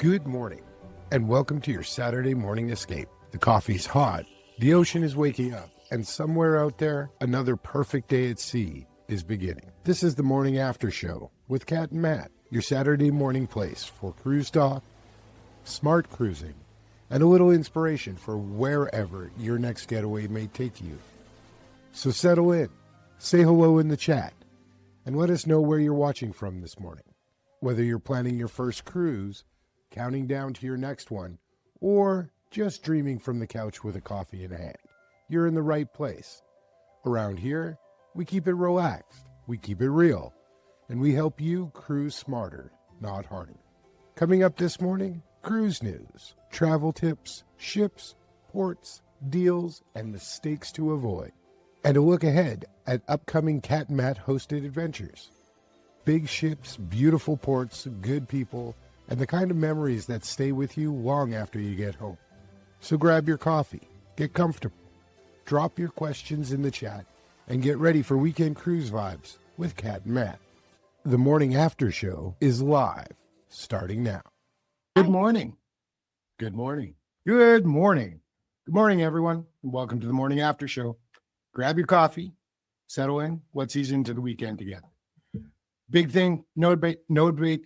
Good morning, and welcome to your Saturday morning escape. The coffee's hot, the ocean is waking up, and somewhere out there, another perfect day at sea is beginning. This is the Morning After Show with Kat and Matt, your Saturday morning place for cruise talk, smart cruising, and a little inspiration for wherever your next getaway may take you. So settle in, say hello in the chat, and let us know where you're watching from this morning. Whether you're planning your first cruise, counting down to your next one, or just dreaming from the couch with a coffee in hand, you're in the right place. Around here, we keep it relaxed, we keep it real, and we help you cruise smarter, not harder. Coming up this morning, cruise news, travel tips, ships, ports, deals, and mistakes to avoid. And a look ahead at upcoming Kat and Matt hosted adventures. Big ships, beautiful ports, good people, and the kind of memories that stay with you long after you get home. So grab your coffee, get comfortable, drop your questions in the chat, and get ready for weekend cruise vibes with Kat and Matt. The Morning After Show is live, starting now. Good morning. Good morning. Good morning. Good morning, everyone. And welcome to the Morning After Show. Grab your coffee, settle in. Let's ease into the weekend together. Big thing, no debate.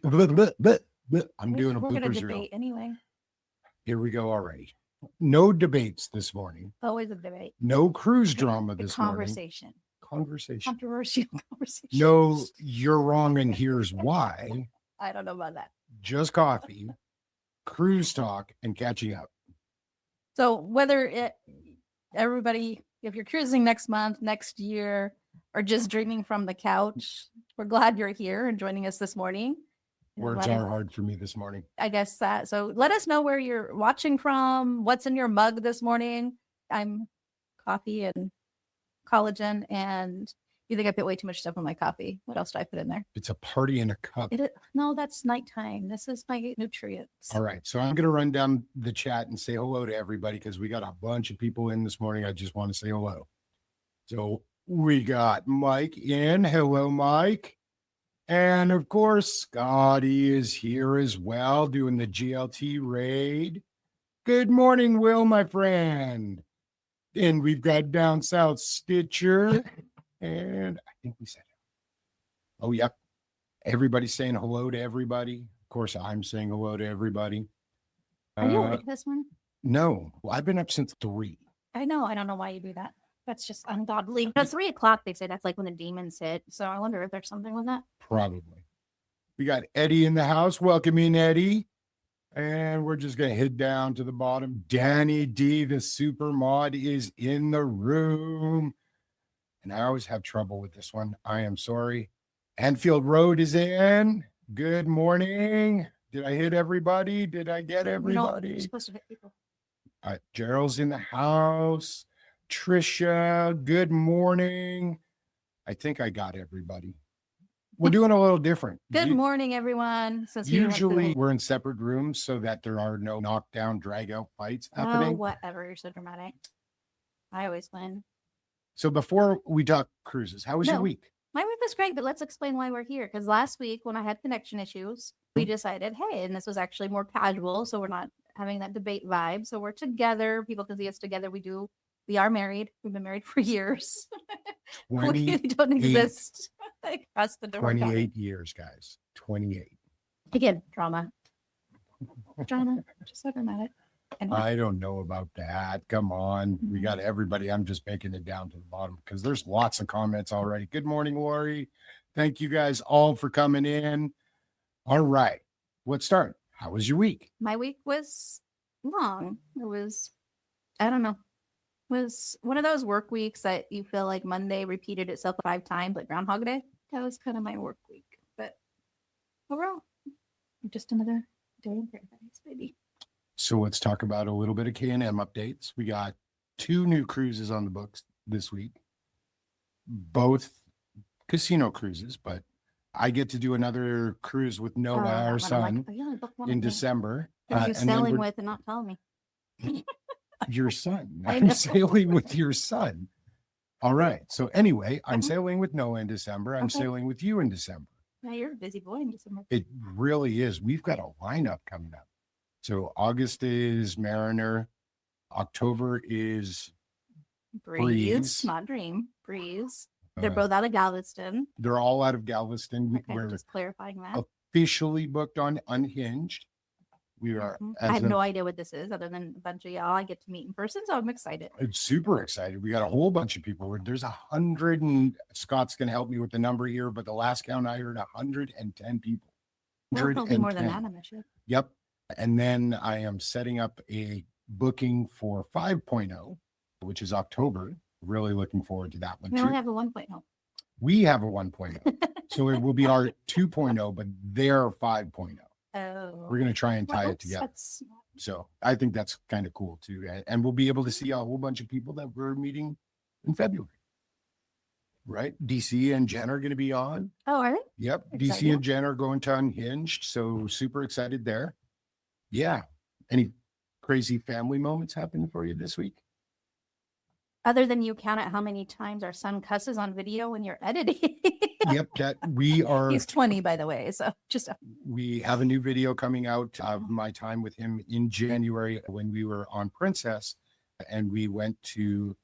I'm doing a We're going to bloopers reel. debate anyway. Here we go already. No debates this morning. Always a debate. No cruise drama The this morning. conversation. Conversation. Controversial conversation. No, you're wrong, and here's why. I don't know about that. Just coffee, cruise talk, and catching up. So everybody, if you're cruising next month, next year, or just dreaming from the couch, we're glad you're here and joining us this morning. Words are hard for me this morning. I guess that. So let us know where you're watching from, what's in your mug this morning. I'm coffee and collagen, and you think I put way too much stuff in my coffee. What else do I put in there? It's a party in a cup. No, that's nighttime. This is my nutrients. All right. So I'm going to run down the chat and say hello to everybody because we got a bunch of people in this morning. I just want to say hello. So we got Mike in. Hello, Mike. And of course, Scotty is here as well doing the GLT raid. Good morning, Will, my friend. And we've got down south Stitcher. And I think we said it. Oh, yep. Everybody's saying hello to everybody. Of course, I'm saying hello to everybody. Are you awake this one? No. Well, I've been up since 3. I know. I don't know why you do that. That's just ungodly. At 3 o'clock, they say that's like when the demons hit. So I wonder if there's something with that. Probably. We got Eddie in the house. Welcome in, Eddie. And we're just going to head down to the bottom. Danny D, the super mod, is in the room. And I always have trouble with this one. I am sorry. Anfield Road is in. Good morning. Did I hit everybody? Did I get everybody? No, you're supposed to hit people. Gerald's in the house. Trisha, good morning. I think I got everybody. We're doing a little different. Good morning, everyone. Usually we're in separate rooms so that there are no knockdown, drag out fights happening. Oh, whatever. You're so dramatic. I always win. So before we talk cruises, how was your week? My week was great, but let's explain why we're here. Because last week when I had connection issues, we decided, hey, and this was actually more casual. So we're not having that debate vibe. So we're together. People can see us together. We are married. We've been married for years. We don't exist across the door. 28 years, guys. 28. Again, drama. Just so dramatic. Anyway. I don't know about that. Come on. We got everybody. I'm just making it down to the bottom because there's lots of comments already. Good morning, Lori. Thank you guys all for coming in. All right. Let's start. How was your week? My week was long. It was, I don't know. Was one of those work weeks that you feel like Monday repeated itself 5 times, like Groundhog Day. That was kind of my work week. But overall, just another day in paradise, baby. So let's talk about a little bit of K&M updates. We got 2 new cruises on the books this week, both casino cruises, but I get to do another cruise with Noah, our son, in December. Who are you sailing with and not telling me? Your son. I'm sailing with your son. All right. So anyway, I'm sailing with Noah in December. I'm sailing with you in December. Yeah, you're a busy boy in December. It really is. We've got a lineup coming up. So August is Mariner. October is Breeze, Breeze. not Dream. Breeze. They're uh, both out of Galveston. they're all out of Galveston. Okay, We're just clarifying that. officially booked on Unhinged. We are I as have of- no idea what this is other than a bunch of y'all I get to meet in person, so I'm excited. It's super excited. We got a whole bunch of people. There's 100, and Scott's going to help me with the number here, but the last count I heard 110 people. Well, it'll be more than 110. that, I'm sure. Yep. And then I am setting up a booking for 5.0, which is October. Really looking forward to that one We too. only have a 1.0. We have a 1.0. So it will be our 2.0, but their 5.0. Oh. We're going to try and tie Well, it together. that's- So I think that's kind of cool too. And we'll be able to see a whole bunch of people that we're meeting in February. Right? DC and Jen are going to be on. Oh, are they? Yep. DC Exciting. and Jen are going to Unhinged. So super excited there. Yeah. Any crazy family moments happening for you this week? Other than you count at how many times our son cusses on video when you're editing. Yep. That we are. He's 20, by the way. So just We have a new video coming out of my time with him in January when we were on Princess and we went to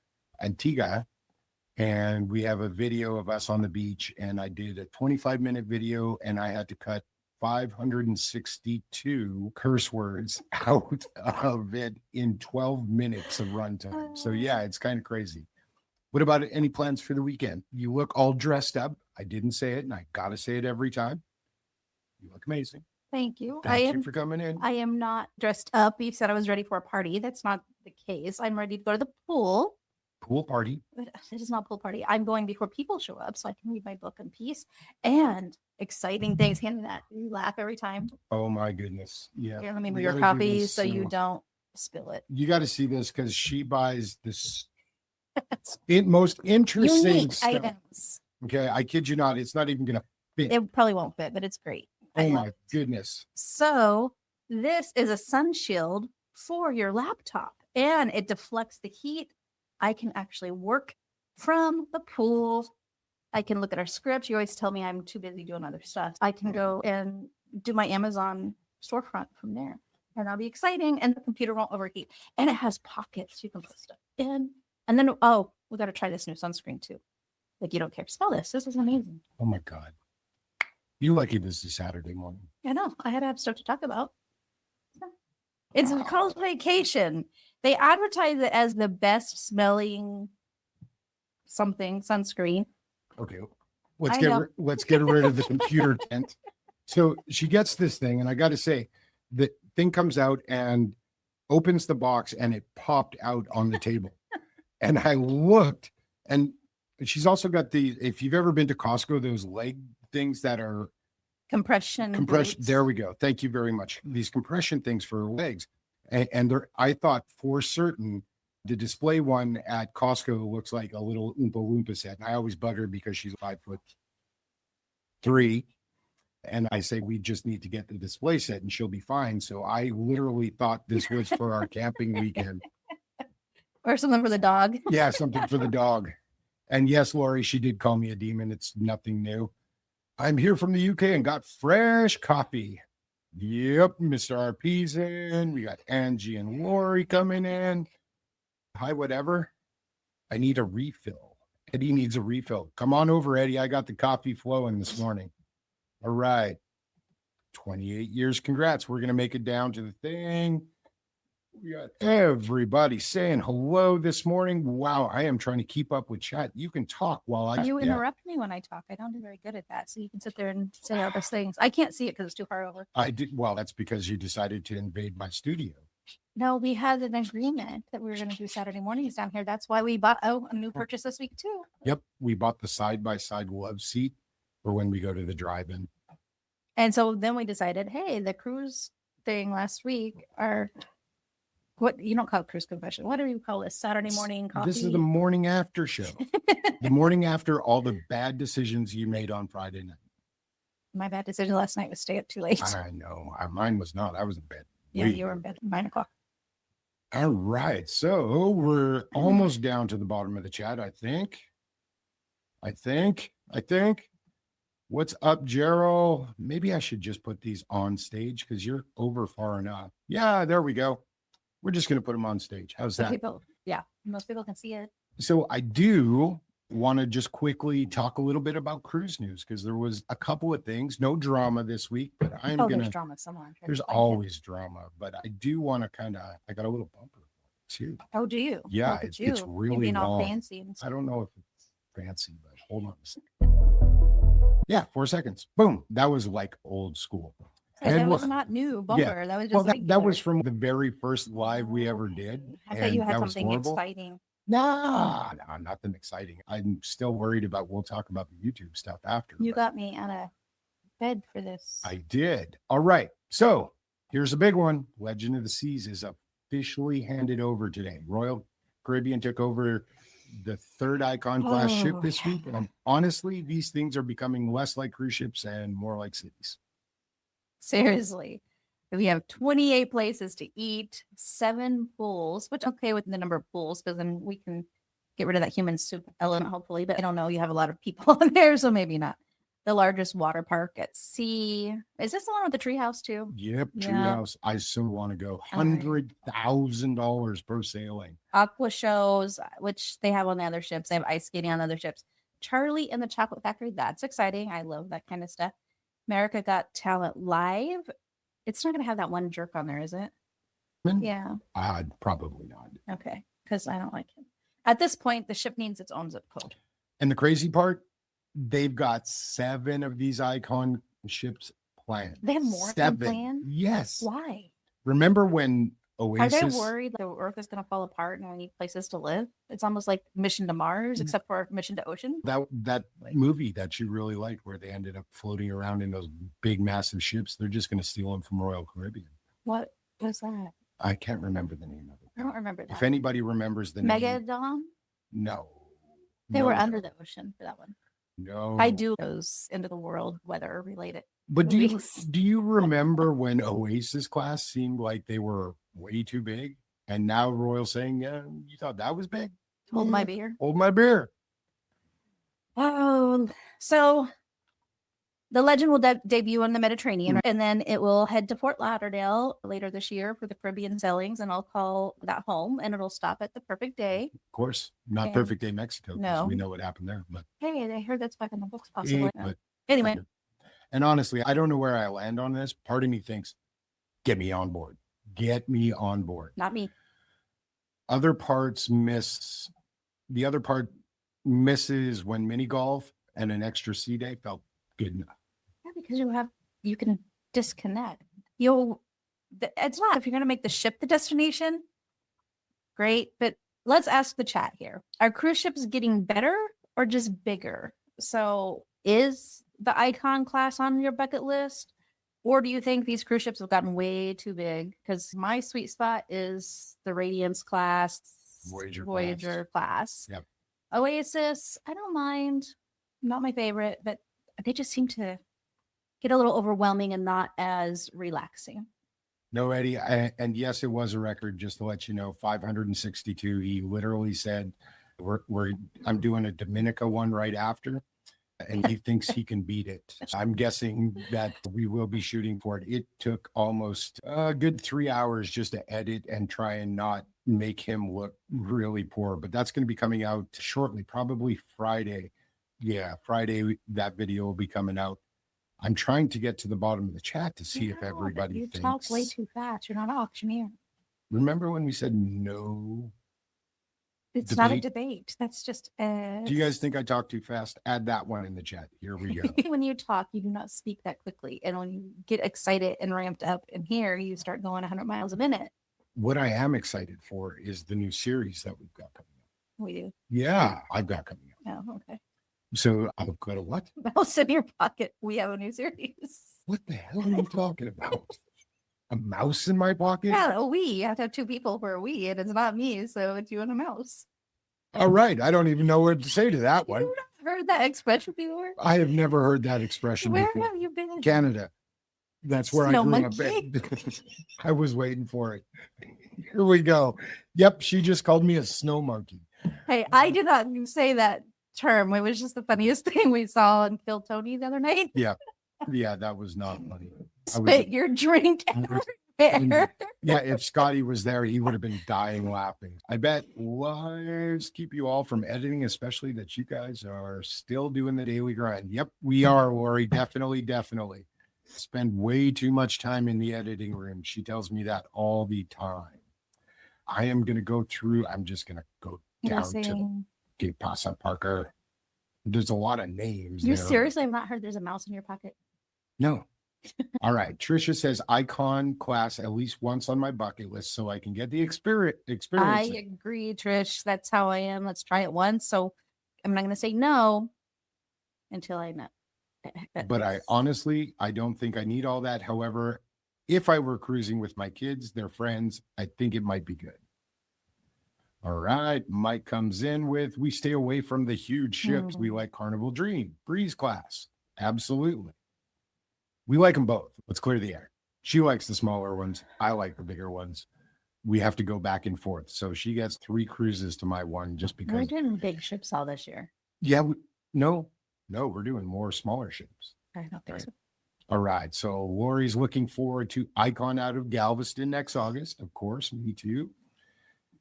Antigua, and we have a video of us on the beach, and I did a 25-minute video and I had to cut 562 curse words out of it in 12 minutes of runtime. So yeah, it's kind of crazy. What about any plans for the weekend? You look all dressed up. I didn't say it and I got to say it every time. You look amazing. thank you. Thank you for coming in. I am not dressed up. You said I was ready for a party. That's not the case. I'm ready to go to the pool. Pool party. But it is not a pool party. I'm going before people show up so I can read my book in peace. And exciting things. Hand me that. You laugh every time. Oh my goodness. Yeah. Here, let me move We your gotta do coffee this so you soon. don't spill it. You got to see this because she buys this most interesting Unique stuff. items. Okay. I kid you not. It's not even going to fit. It probably won't fit, but it's great. I Oh love my it. goodness. So this is a sun shield for your laptop and it deflects the heat. I can actually work from the pool. I can look at our script. You always tell me I'm too busy doing other stuff. I can go and do my Amazon storefront from there. And that'll be exciting. And the computer won't overheat. And it has pockets you can put stuff in. And then, oh, we got to try this new sunscreen too. Like you don't care. Smell this. This is amazing. Oh my God. You lucky this is Saturday morning. I know. I had to have stuff to talk about. It's called Vacation. They advertise it as the best smelling something sunscreen. Okay. I Let's get rid of the computer tent. So she gets this thing, and I got to say, the thing comes out and opens the box, and it popped out on the table. And I looked, and she's also got the. If you've ever been to Costco, those leg things that are Compression. compression. boots. There we go. Thank you very much. These compression things for legs, and they're. I thought for certain the display one at Costco looks like a little Oompa Loompa set. And I always bug her because she's 5'3", and I say we just need to get the display set and she'll be fine. So I literally thought this was for our camping weekend. Or something for the dog. Yeah, something for the dog. And yes, Lori, she did call me a demon. It's nothing new. I'm here from the UK and got fresh coffee. Yep, Mr. RP's in. We got Angie and Lori coming in. Hi, whatever. I need a refill. Eddie needs a refill. Come on over, Eddie. I got the coffee flowing this morning. All right. 28 years. Congrats. We're going to make it down to the thing. We got everybody saying hello this morning. Wow, I am trying to keep up with chat. You can talk while I You yeah. interrupt me when I talk. I don't do very good at that. So you can sit there and say all those things. I can't see it because it's too far over. I did well. That's because you decided to invade my studio. No, we had an agreement that we were going to do Saturday mornings down here. That's why we bought a new purchase this week too. Yep, we bought the side-by-side love seat for when we go to the drive-in. And so then we decided, hey, the cruise thing last week, what you don't call it cruise confession. What do you call this? Saturday morning coffee. This is the morning after show. The morning after all the bad decisions you made on Friday night. My bad decision last night was stay up too late. I know. Mine was not. I was in bed. Yeah, Wait. you were in bed at 9 o'clock. All right. So we're almost down to the bottom of the chat, I think. What's up, Gerald? Maybe I should just put these on stage because you're over far enough. Yeah, there we go. We're just going to put them on stage. How's So that? people, yeah, most people can see it. So I do want to just quickly talk a little bit about cruise news because there was a couple of things, no drama this week, but I'm Oh, going there's to, drama somewhere. I'm trying to there's find it. always drama, but I do want to kind of, I got a little bumper too. Oh, do you? Yeah, Look at it's you. really You're being all long. fancy. And I stuff. don't know if it's fancy, but hold on a second. Yeah, 4 seconds. Boom. That was like old school. That And was what- not new bumper. That was just Well, that regular. was from the very first live we ever did. I thought you and had that was something horrible. exciting. Nah, nothing exciting. I'm still worried about, we'll talk about the YouTube stuff after. You but got me on a bed for this. I did. All right. So here's a big one. Legend of the Seas is officially handed over today. Royal Caribbean took over the third Icon class ship Oh, this week. And honestly, these things are becoming less like cruise ships and more like cities. Seriously. We have 28 places to eat, 7 pools, which okay with the number of pools because then we can get rid of that human soup element, hopefully. But I don't know. You have a lot of people in there, so maybe not. The largest water park at sea. Is this the one with the treehouse too? Yep. Yeah. Treehouse. I so want to go. All right. $100,000 per sailing. Aqua shows, which they have on the other ships. They have ice skating on other ships. Charlie and the Chocolate Factory. That's exciting. I love that kind of stuff. America Got Talent Live. It's not going to have that one jerk on there, is it? Yeah. Probably not. Okay. Because I don't like him. At this point, the ship needs its own zip code. And the crazy part, they've got 7 of these Icon ships planned. They have more of them 7. planned? Yes. Why? Remember when Are Oasis? they worried the Earth is going to fall apart and we need places to live? It's almost like Mission to Mars, Mm. except for Mission to Ocean. That movie that you really liked, where they ended up floating around in those big, massive ships. They're just going to steal them from Royal Caribbean. What was that? I can't remember the name of it. I don't remember that. If anybody remembers the name, Megadon? no. They were No, under the ocean for that one. No, I do those into the world weather related. But movies. do you remember when Oasis class seemed like they were way too big, and now Royal saying, "Yeah, you thought that was big? Hold my Yeah. beer. Hold my beer." Oh, so the Legend will debut in the Mediterranean, and then it will head to Fort Lauderdale later this year for the Caribbean sailings, and I'll call that home, and it'll stop at the Perfect Day. Of course, not And- Perfect Day Mexico. 'Cause No. we know what happened there. But Hey, I heard that's back in the books, possibly. but Anyway, and honestly, I don't know where I land on this. Part of me thinks, get me on board. Get me on board. not me. Other parts miss. The other part misses when mini golf and an extra sea day felt good enough. Yeah, because you can disconnect. It's not if you're going to make the ship the destination. Great, but let's ask the chat here: are cruise ships getting better or just bigger? So, is the Icon class on your bucket list, or do you think these cruise ships have gotten way too big? Because my sweet spot is the Radiance class, Voyager class. Yep. Oasis, I don't mind. Not my favorite, but they just seem to get a little overwhelming and not as relaxing. No, Eddie. And yes, it was a record, just to let you know, 562. He literally said, I'm doing a Dominica one right after. And he thinks he can beat it. I'm guessing that we will be shooting for it. It took almost a good 3 hours just to edit and try and not make him look really poor. But that's going to be coming out shortly, probably Friday. Yeah, Friday, that video will be coming out. I'm trying to get to the bottom of the chat to see if Yeah, but everybody you thinks. talk way too fast. You're not an auctioneer. Remember when we said no? It's not a Debate? debate. That's just. Do you guys think I talk too fast? Add that one in the chat. Here we go. When you talk, you do not speak that quickly, and when you get excited and ramped up in here, you start going 100 miles a minute. What I am excited for is the new series that we've got coming up. We do. Yeah, I've got coming up. Oh, okay. So I've got a what? Mouse in your pocket. We have a new series. What the hell are you talking about? A mouse in my pocket? Yeah, a we. You have to have 2 people for a we, and it's not me, so it's you and a mouse. All right. I don't even know what to say to that one. You've not heard that expression before? I have never heard that expression Where before. have you been? Canada. That's where Snow I grew monkey. up. I was waiting for it. Here we go. Yep, she just called me a snow monkey. Hey, I did not say that term. It was just the funniest thing we saw in Kill Tony the other night. Yeah, that was not funny. Spit your drink everywhere. Yeah, if Scotty was there, he would have been dying laughing. I bet wives keep you all from editing, especially that you guys are still doing the daily grind. Yep, we are, Lori. Definitely. Spend way too much time in the editing room. She tells me that all the time. I am going to go through. I'm just going to go down to Gabe Pasa Parker. There's a lot of names. You there. seriously have not heard there's a mouse in your pocket? No. All right. Trisha says icon class at least once on my bucket list so I can get the experience. I agree, Trish. That's how I am. Let's try it once. So I'm not going to say no until I know. But I honestly don't think I need all that. However, if I were cruising with my kids, their friends, I think it might be good. All right. Mike comes in with, we stay away from the huge ships. We like Carnival Dream, Breeze class. Absolutely. We like them both. Let's clear the air. She likes the smaller ones. I like the bigger ones. We have to go back and forth. So she gets 3 cruises to my one just because. We're doing big ships all this year. Yeah. No, we're doing more smaller ships. I don't think so. All right. So Lori's looking forward to Icon out of Galveston next August. Of course, me too.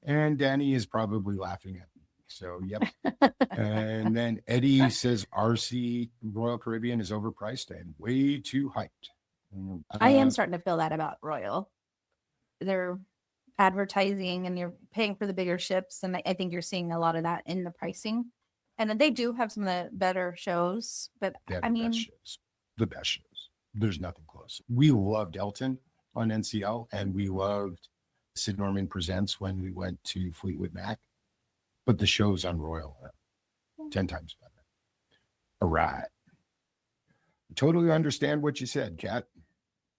And Danny is probably laughing at me. So, yep. And then Eddie says RC Royal Caribbean is overpriced and way too hyped. I am starting to feel that about Royal. They're advertising and you're paying for the bigger ships. And I think you're seeing a lot of that in the pricing. And then they do have some of the better shows. But I mean, the best shows. There's nothing close. We loved Elton on NCL and we loved Sid Norman Presents when we went to Fleetwood Mac. But the shows on Royal are 10 times better. All right. Totally understand what you said, Kat.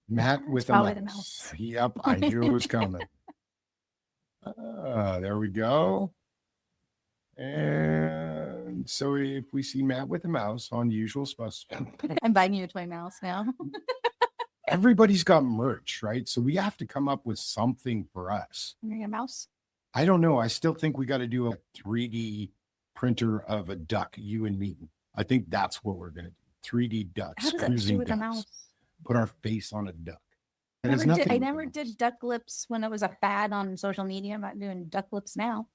Matt with a mouse. Yep, I knew it was coming. There we go. And so if we see Matt with a mouse on Usual Suspects. I'm buying you a toy mouse now. Everybody's got merch, right? So we have to come up with something for us. You're gonna mouse? I don't know. I still think we got to do a 3D printer of a duck, you and me. I think that's what we're going to do. 3D ducks, How does cruising that do with a ducks. mouse? Put our face on a duck. I never did duck lips when it was a fad on social media. I'm not doing duck lips now.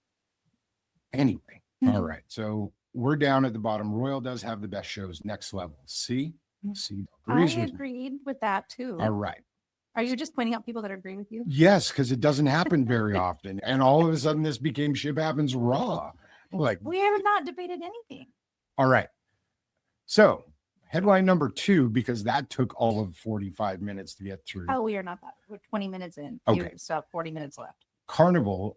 Anyway, all right. So we're down at the bottom. Royal does have the best shows. Next level. See? I agreed with that too. All right. Are you just pointing out people that agree with you? Yes, because it doesn't happen very often. And all of a sudden this became Ship Happens Raw. Like, we have not debated anything. All right. So headline number 2, because that took all of 45 minutes to get through. Oh, we are not that. We're 20 minutes in. Okay. So 40 minutes left. Carnival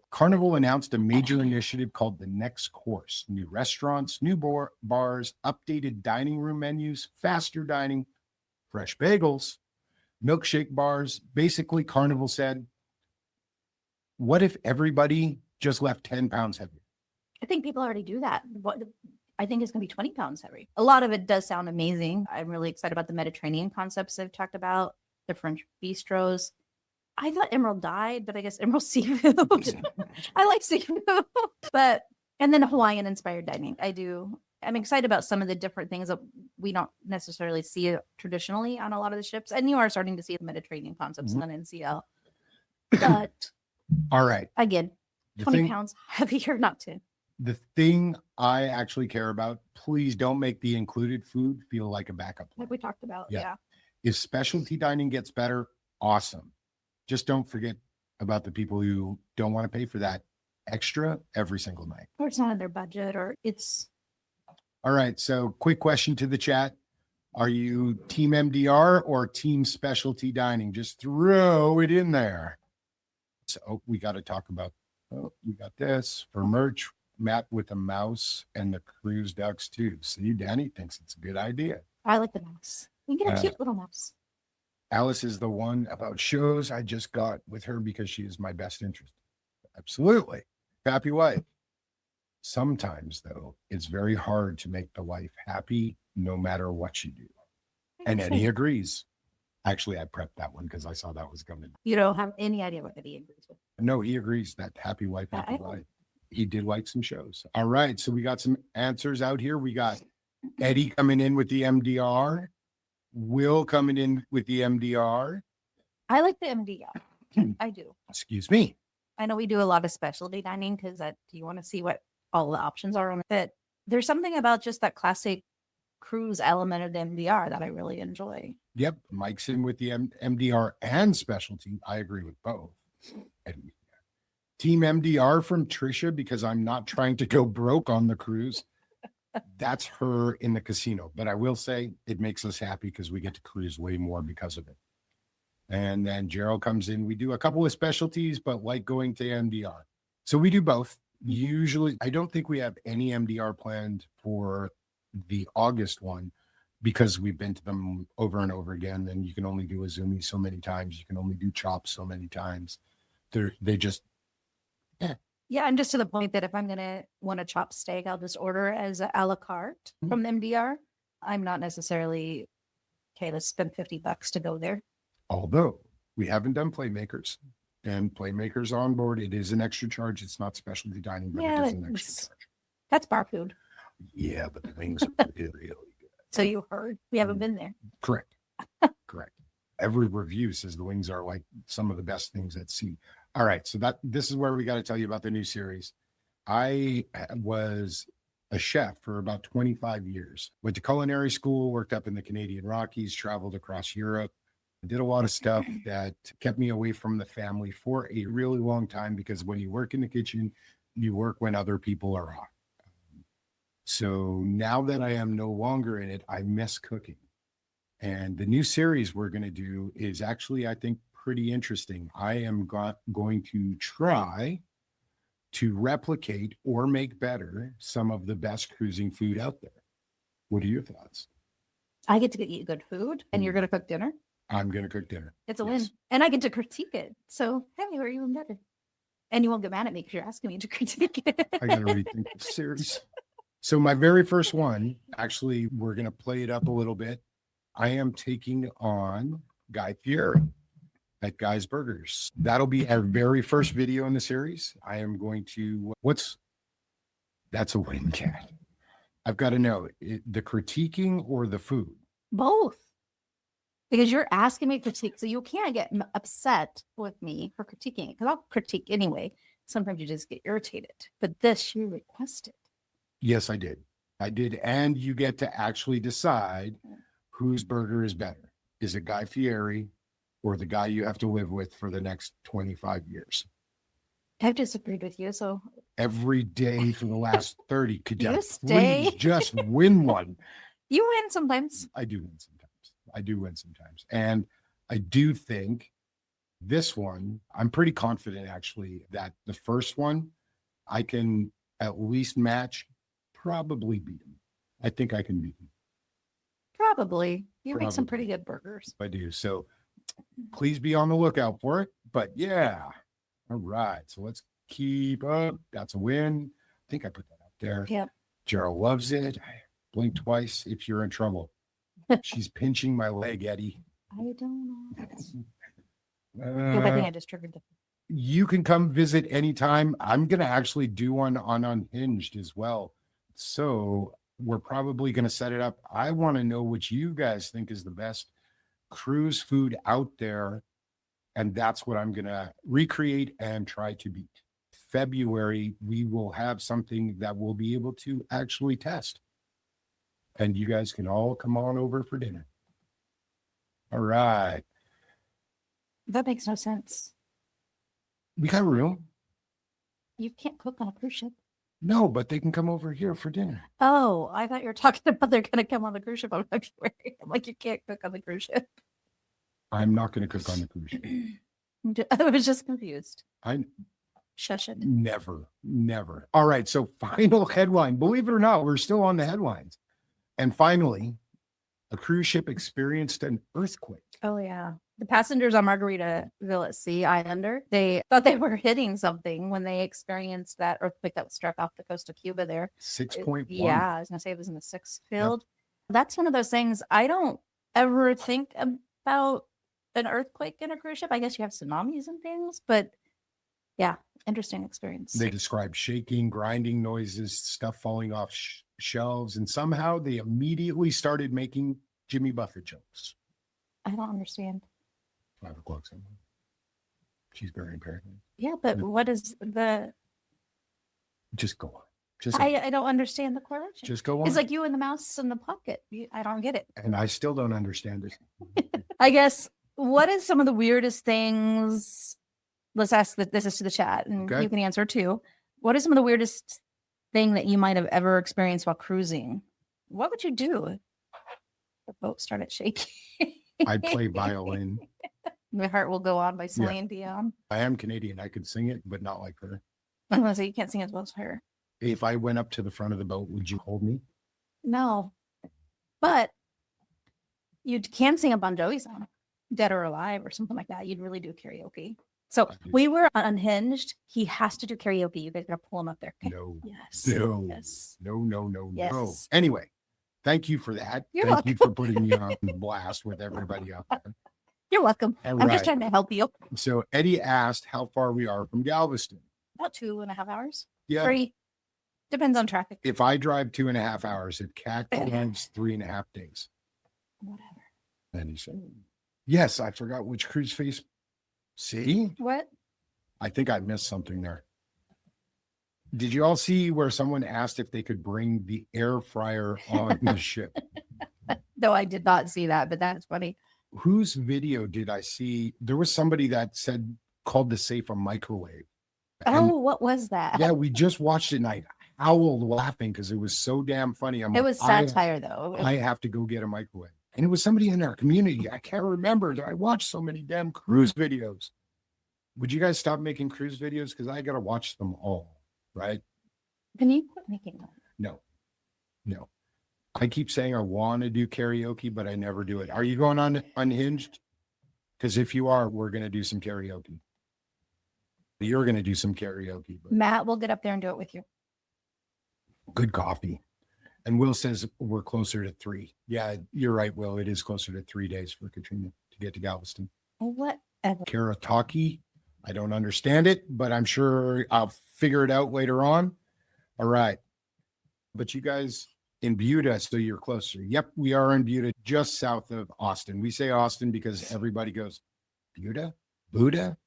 announced a major initiative called the Next Course. New restaurants, new bars, updated dining room menus, faster dining, fresh bagels, milkshake bars. Basically, Carnival said, what if everybody just left 10 pounds heavier? I think people already do that. I think it's going to be 20 pounds heavy. A lot of it does sound amazing. I'm really excited about the Mediterranean concepts they've talked about, the French bistros. I thought Emerald died, but I guess Emerald seafood. I like seafood, and then Hawaiian inspired dining. I'm excited about some of the different things that we don't necessarily see traditionally on a lot of the ships. And you are starting to see the Mediterranean concepts on NCL. But all right. Again, 20 pounds heavier, not 10. The thing I actually care about, please don't make the included food feel like a backup plan. Like we talked about. Yeah. If specialty dining gets better, awesome. Just don't forget about the people who don't want to pay for that extra every single night. Or it's not in their budget, or it's. All right. So quick question to the chat. Are you team MDR or team specialty dining? Just throw it in there. So we got to talk about, we got this for merch, Matt with a mouse and the cruise ducks too. See, Danny thinks it's a good idea. I like the mouse. You get a cute little mouse. Alice is the one about shows I just got with her because she is my best interest. Absolutely. Happy wife. Sometimes, though, it's very hard to make the wife happy no matter what you do. And Eddie agrees. Actually, I prepped that one because I saw that was coming. You don't have any idea what Eddie agrees with. No, he agrees that happy wife, happy life. he did like some shows. All right. So we got some answers out here. We got Eddie coming in with the MDR, Will coming in with the MDR. I like the MDR. I do. Excuse me. I know we do a lot of specialty dining because that you want to see what all the options are on it. There's something about just that classic cruise element of the MDR that I really enjoy. Yep. Mike's in with the MDR and specialty. I agree with both. And Team MDR from Trisha, because I'm not trying to go broke on the cruise. That's her in the casino. But I will say it makes us happy because we get to cruise way more because of it. And then Gerald comes in. We do a couple of specialties, but like going to MDR. So we do both. Usually, I don't think we have any MDR planned for the August one because we've been to them over and over again. And you can only do Azumi so many times. You can only do chops so many times. They just, Yeah, and just to the point that if I'm gonna want a chop steak, I'll just order as a la carte Mhm. from the MDR. I'm not necessarily okay. Let's spend $50 to go there. although we haven't done playmakers and playmakers on board, it is an extra charge. It's not specialty dining, but Yeah, it is an extra it's- charge. That's bar food. Yeah, but the wings are really good. So you heard we haven't been there. Correct. Correct. Every review says the wings are like some of the best things at sea. All right. So this is where we got to tell you about the new series. I was a chef for about 25 years. Went to culinary school, worked up in the Canadian Rockies, traveled across Europe, did a lot of stuff that kept me away from the family for a really long time because when you work in the kitchen, you work when other people are off. So now that I am no longer in it, I miss cooking. And the new series we're going to do is actually, I think, pretty interesting. I am going to try to replicate or make better some of the best cruising food out there. What are your thoughts? I get to eat good food, and you're gonna cook dinner. I'm going to cook dinner. It's a Yes. win, and I get to critique it. So hey, we're even better. And you won't get mad at me because you're asking me to critique it. I got to rethink the series. So my very first one, actually, we're going to play it up a little bit. I am taking on Guy Fieri at Guy's Burgers. That'll be our very first video in the series. I am going to, that's a win, cat. I've got to know the critiquing or the food. Both. Because you're asking me to critique. So you can't get upset with me for critiquing it because I'll critique anyway. Sometimes you just get irritated. But this you requested. Yes, I did. I did. And you get to actually decide whose burger is better. Is it Guy Fieri or the guy you have to live with for the next 25 years? I've disagreed with you. So Every day for the last 30. Could you You please stay. just win one? you win sometimes. I do win sometimes. I do win sometimes. And I do think this one, I'm pretty confident actually that the first one I can at least match, probably beat him. I think I can beat him. Probably. You make some Probably. pretty good burgers. I do. So please be on the lookout for it. But yeah. All right. So let's keep up. That's a win. I think I put that up there. Yep. Gerald loves it. Blink twice if you're in trouble. She's pinching my leg, Eddie. I don't know. Yep, I think I just triggered the. You can come visit anytime. I'm going to actually do one on Unhinged as well. So we're probably going to set it up. I want to know what you guys think is the best cruise food out there. And that's what I'm going to recreate and try to beat. February, we will have something that we'll be able to actually test. And you guys can all come on over for dinner. All right. That makes no sense. We got room. You can't cook on a cruise ship. No, but they can come over here for dinner. Oh, I thought you were talking about they're going to come on the cruise ship on February. I'm like, you can't cook on the cruise ship. I'm not going to cook on the cruise ship. I was just confused. I Shush it. never. All right. So final headline. Believe it or not, we're still on the headlines. And finally, a cruise ship experienced an earthquake. Oh, yeah. The passengers on Margaritaville at Sea Islander, they thought they were hitting something when they experienced that earthquake that struck off the coast of Cuba there. 6.1. Yeah, I was going to say it was in the sixth field. That's one of those things I don't ever think about an earthquake in a cruise ship. I guess you have tsunamis and things, but yeah, Interesting experience. They described shaking, grinding noises, stuff falling off shelves, and somehow they immediately started making Jimmy Buffett jokes. I don't understand. 5 o'clock somewhere. She's very paranoid. Yeah, but what is the? Just go on. Just I don't understand the correlation. just go on. It's like you and the mouse in the pocket. I don't get it. And I still don't understand it. I guess what is some of the weirdest things? Let's ask this is to the chat, and Okay. you can answer too. What is some of the weirdest thing that you might have ever experienced while cruising? What would you do? The boat started shaking. I play violin. My Heart Will Go On by Celine Dion. I am Canadian. I could sing it, but not like her. I'm gonna say you can't sing as well as her. If I went up to the front of the boat, would you hold me? No, but you can sing a Bon Jovi song, "Dead or Alive" or something like that. You'd really do karaoke. So I do. we were on Unhinged. He has to do karaoke. You guys gotta pull him up there. Okay? No. Yes. No. Yes. No. Yes. Anyway, thank you for that. You're Thank you for putting me on blast with everybody out there. You're welcome. All I'm right. just trying to help you. So Eddie asked how far we are from Galveston. About 2.5 hours. Yeah. 3. Depends on traffic. If I drive 2.5 hours, if Cat drives 3.5 days. Whatever. And he said, yes, I forgot which cruise face. See, What? I think I missed something there. Did you all see where someone asked if they could bring the air fryer on the ship? No, I did not see that, but that's funny. Whose video did I see? There was somebody that said, called the safe a microwave. And, Oh, what was that? yeah, we just watched it and I howled laughing because it was so damn funny. I'm It like, was satire, though. I have to go get a microwave. And it was somebody in our community. I can't remember. I watched so many damn cruise videos. Would you guys stop making cruise videos? Because I got to watch them all, right? Can you quit making them? No. I keep saying I want to do karaoke, but I never do it. Are you going on Unhinged? Because if you are, we're going to do some karaoke. You're going to do some karaoke. But Matt will get up there and do it with you. good coffee. And Will says we're closer to 3. Yeah, you're right, Will. It is closer to 3 days for Katrina to get to Galveston. Whatever. Karataki. I don't understand it, but I'm sure I'll figure it out later on. All right. But you guys in Buda, so you're closer. Yep, we are in Buda, just south of Austin. We say Austin because everybody goes, Buda? Buda?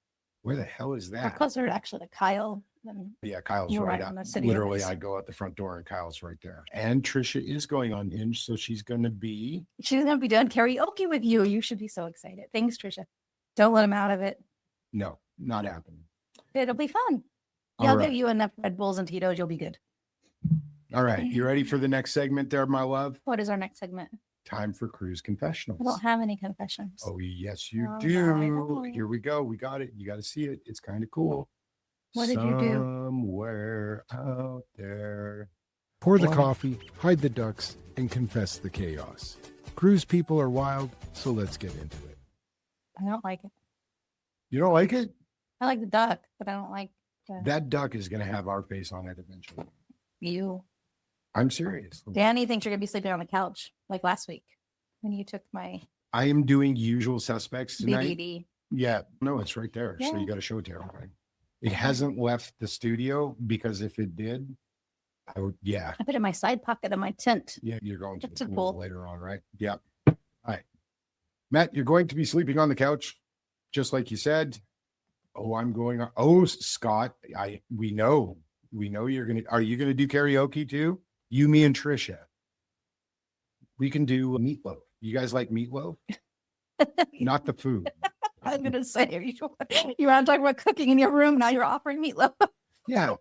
Where the hell is We're that? closer actually to Kyle than Yeah, Kyle's You're right right out. on the city Literally, limits. I go out the front door and Kyle's right there. And Trisha is going on Hinge, so she's going to be. she's gonna be doing karaoke with you. You should be so excited. Thanks, Trisha. Don't let him out of it. No, not happening. It'll be fun. All Yeah, I'll right. give you enough Red Bulls and Tito's. You'll be good. All right. You ready for the next segment there, my love? What is our next segment? Time for cruise confessionals. I don't have any confessions. Oh, yes, you Oh, do. no, I don't. Here we go. We got it. You got to see it. It's kind of cool. What did you do? Somewhere out there. Pour the Wow. coffee, hide the ducks, and confess the chaos. Cruise people are wild, so let's get into it. I don't like it. You don't like it? I like the duck, but I don't like That duck is going to have our face on it eventually. you. I'm serious. Danny thinks you're gonna be sleeping on the couch like last week when you took my I am doing Usual Suspects tonight. BBD. Yeah. No, it's right there. So Yeah. you got to show it to everybody. It hasn't left the studio because if it did, I would, yeah. I put it in my side pocket of my tent. Yeah, you're going to That's the a pool cool. later on, right? Yeah. All right. Matt, you're going to be sleeping on the couch, just like you said. Oh, I'm going on. Oh, Scott, we know you're gonna. Are you gonna do karaoke too? You, me, and Trisha. We can do meatloaf. You guys like meatloaf? Not the food. I'm gonna say you want to talk about cooking in your room. Now you're offering meatloaf. Yeah.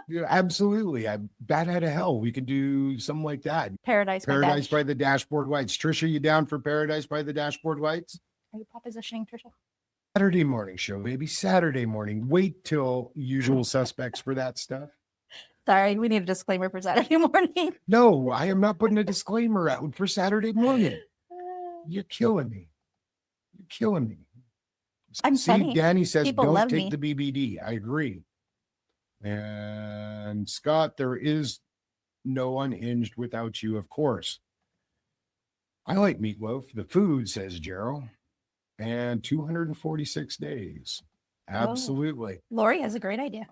Yeah, absolutely. I bat out of hell. We could do something like that. Paradise. Paradise by by the Dashboard Lights. Trisha, you down for Paradise by the Dashboard Lights? Are you propositioning Trisha? Saturday morning show, maybe Saturday morning. Wait till Usual Suspects for that stuff. Sorry, we need a disclaimer for Saturday morning. No, I am not putting a disclaimer out for Saturday morning. You're killing me. You're killing me. I'm See, funny. Danny says People don't love take me. the BBD. I agree. And Scott, there is no Unhinged without you, of course. I like meatloaf. The food, says Gerald. And 246 days. Absolutely. Lori has a great idea.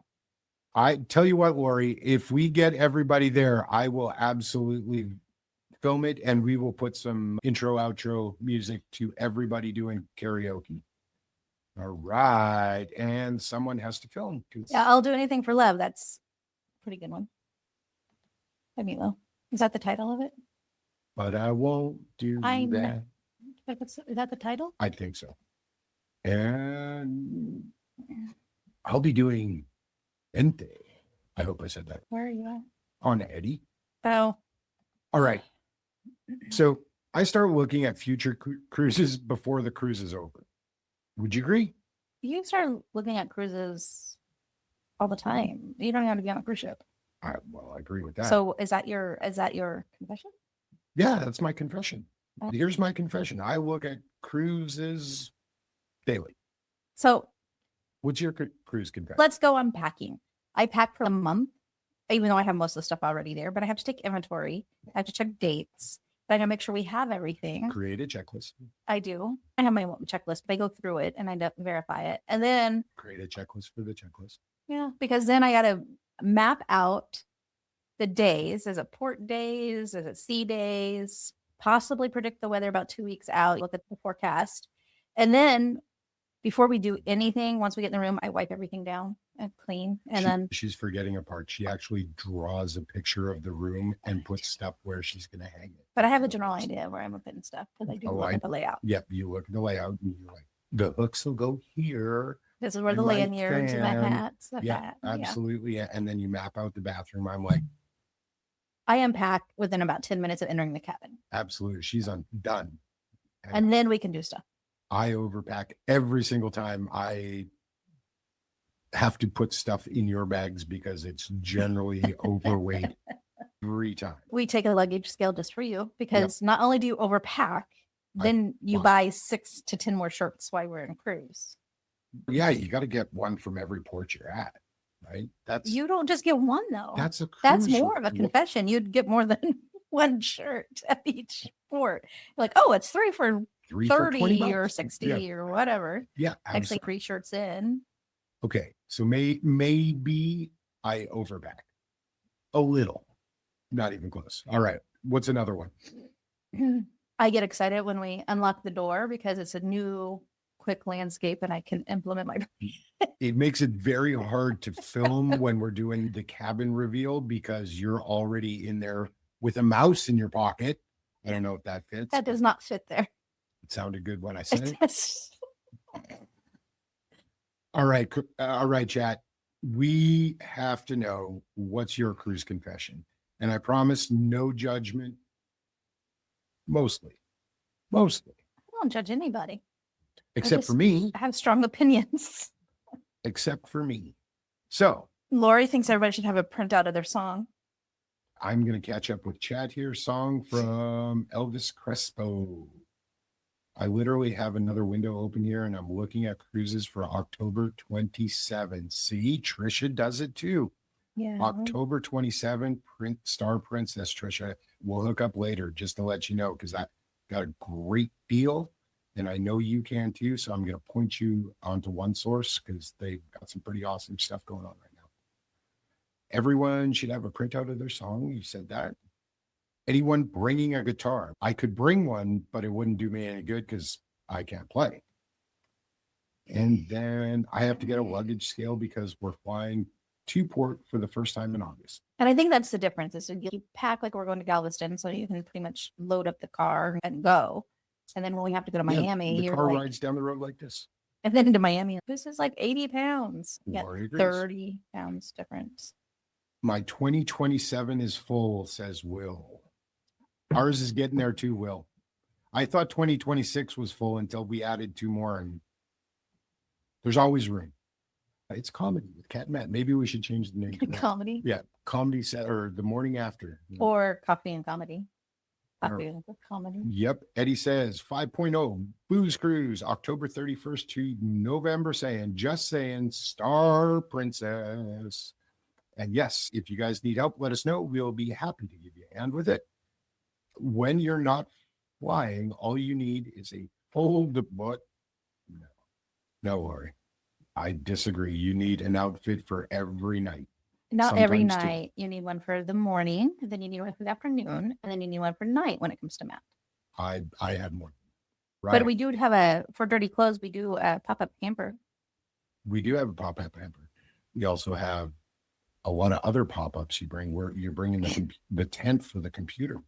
I tell you what, Lori, if we get everybody there, I will absolutely film it and we will put some intro, outro music to everybody doing karaoke. All right. And someone has to film. 'Cause- Yeah, I'll do anything for love. That's a pretty good one. By Meatloaf. Is that the title of it? But I won't do I know. that. Is that the title? I think so. And I'll be doing Ente. I hope I said that Where are you at? on Eddie. Oh, All right. So I start looking at future cruises before the cruise is over. Would you agree? you start looking at cruises all the time. You don't have to be on a cruise ship. Well, I agree with that. So is that your confession? Yeah, that's my confession. Oh. Here's my confession. I look at cruises daily. So What's your cruise confession? let's go unpacking. I pack for a month, even though I have most of the stuff already there, but I have to take inventory. I have to check dates. But I gotta make sure we have everything. Create a checklist. I do. I have my checklist. I go through it and I verify it. And then, Create a checklist for the checklist. yeah, because then I got to map out the days. Is it port days? Is it sea days? Possibly predict the weather about 2 weeks out. Look at the forecast. And then before we do anything, once we get in the room, I wipe everything down and clean. And then She's forgetting a part. She actually draws a picture of the room and puts stuff where she's going to hang it. but I have a general idea where I'm putting stuff because I do Oh, look at the layout. Yep. You look at the layout and you're like, the hooks will go here. This is where I the might lanyards and the fan. hats. The Yeah, hat. absolutely. Yeah. And then you map out the bathroom. I'm like, I unpack within about 10 minutes of entering the cabin. absolutely. She's done. And then we can do stuff. I overpack every single time I have to put stuff in your bags because it's generally overweight every time. We take a luggage scale just for you because not only do you overpack, then you wow. buy 6 to 10 more shirts while we're in cruise. Yeah, you got to get one from every port you're at, right? That's You don't just get one though. that's a That's cruise more of a ship. confession. You'd get more than one shirt at each port. You're like, oh, it's 3 for 3 for 20 30 or bucks. 60 Yeah, or whatever. yeah, Actually, 3 shirts in. okay, so maybe I overpack a little, not even close. All right, what's another one? I get excited when we unlock the door because it's a new quick landscape and I can implement my It makes it very hard to film when we're doing the cabin reveal because you're already in there with a mouse in your pocket. I don't know if that fits. that does not fit there. It sounded good when I said it. It's- All right, chat. We have to know what's your cruise confession. And I promise no judgment. Mostly. I don't judge anybody. Except for me. I have strong opinions. Except for me. So Lori thinks everybody should have a printout of their song. I'm going to catch up with chat here. Song from Elvis Crespo. I literally have another window open here and I'm looking at cruises for October 27. See, Trisha does it too. Yeah. October 27, Star Princess Trisha. We'll hook up later just to let you know because I got a great deal and I know you can too. So I'm going to point you onto one source because they've got some pretty awesome stuff going on right now. Everyone should have a printout of their song. You said that. Anyone bringing a guitar? I could bring one, but it wouldn't do me any good because I can't play. And then I have to get a luggage scale because we're flying to port for the first time in August. And I think that's the difference is you pack like we're going to Galveston so you can pretty much load up the car and go. And then when we have to go to Yeah, Miami, the you're car like, rides down the road like this. and then into Miami, this is like 80 pounds. Yeah, Lori agrees. 30 pounds difference. My 2027 is full, says Will. Ours is getting there too, Will. I thought 2026 was full until we added 2 more, and there's always room. It's comedy with Cat and Matt. Maybe we should change the name. to that. Comedy Yeah, comedy set or the morning after. or coffee and comedy. Or- Coffee and comedy. Yep. Eddie says 5.0 Booze Cruise, October 31st to November, just saying Star Princess. And yes, if you guys need help, let us know. We'll be happy to give you a hand with it. When you're not flying, all you need is a fold, but no worry. I disagree. You need an outfit for every night. Not every Sometimes two. night. You need one for the morning, then you need one for the afternoon, and then you need one for night when it comes to math. I had more. Right. But we do have for dirty clothes, we do a pop-up hamper. We do have a pop-up hamper. We also have a lot of other pop-ups you bring where you're bringing the tent for the computer.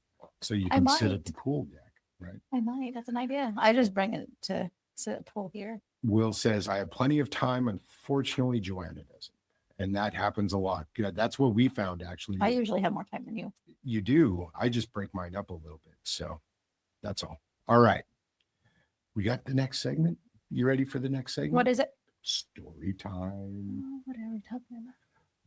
So you I can sit at might. the pool deck, right? I might. That's an idea. I just bring it to sit at the pool here. Will says, I have plenty of time. Unfortunately, Joanna doesn't. And that happens a lot. Good. That's what we found, actually. I usually have more time than you. You do. I just break mine up a little bit. So that's all. All right. We got the next segment. You ready for the next segment? What is it? Story time. Oh, what are we talking about?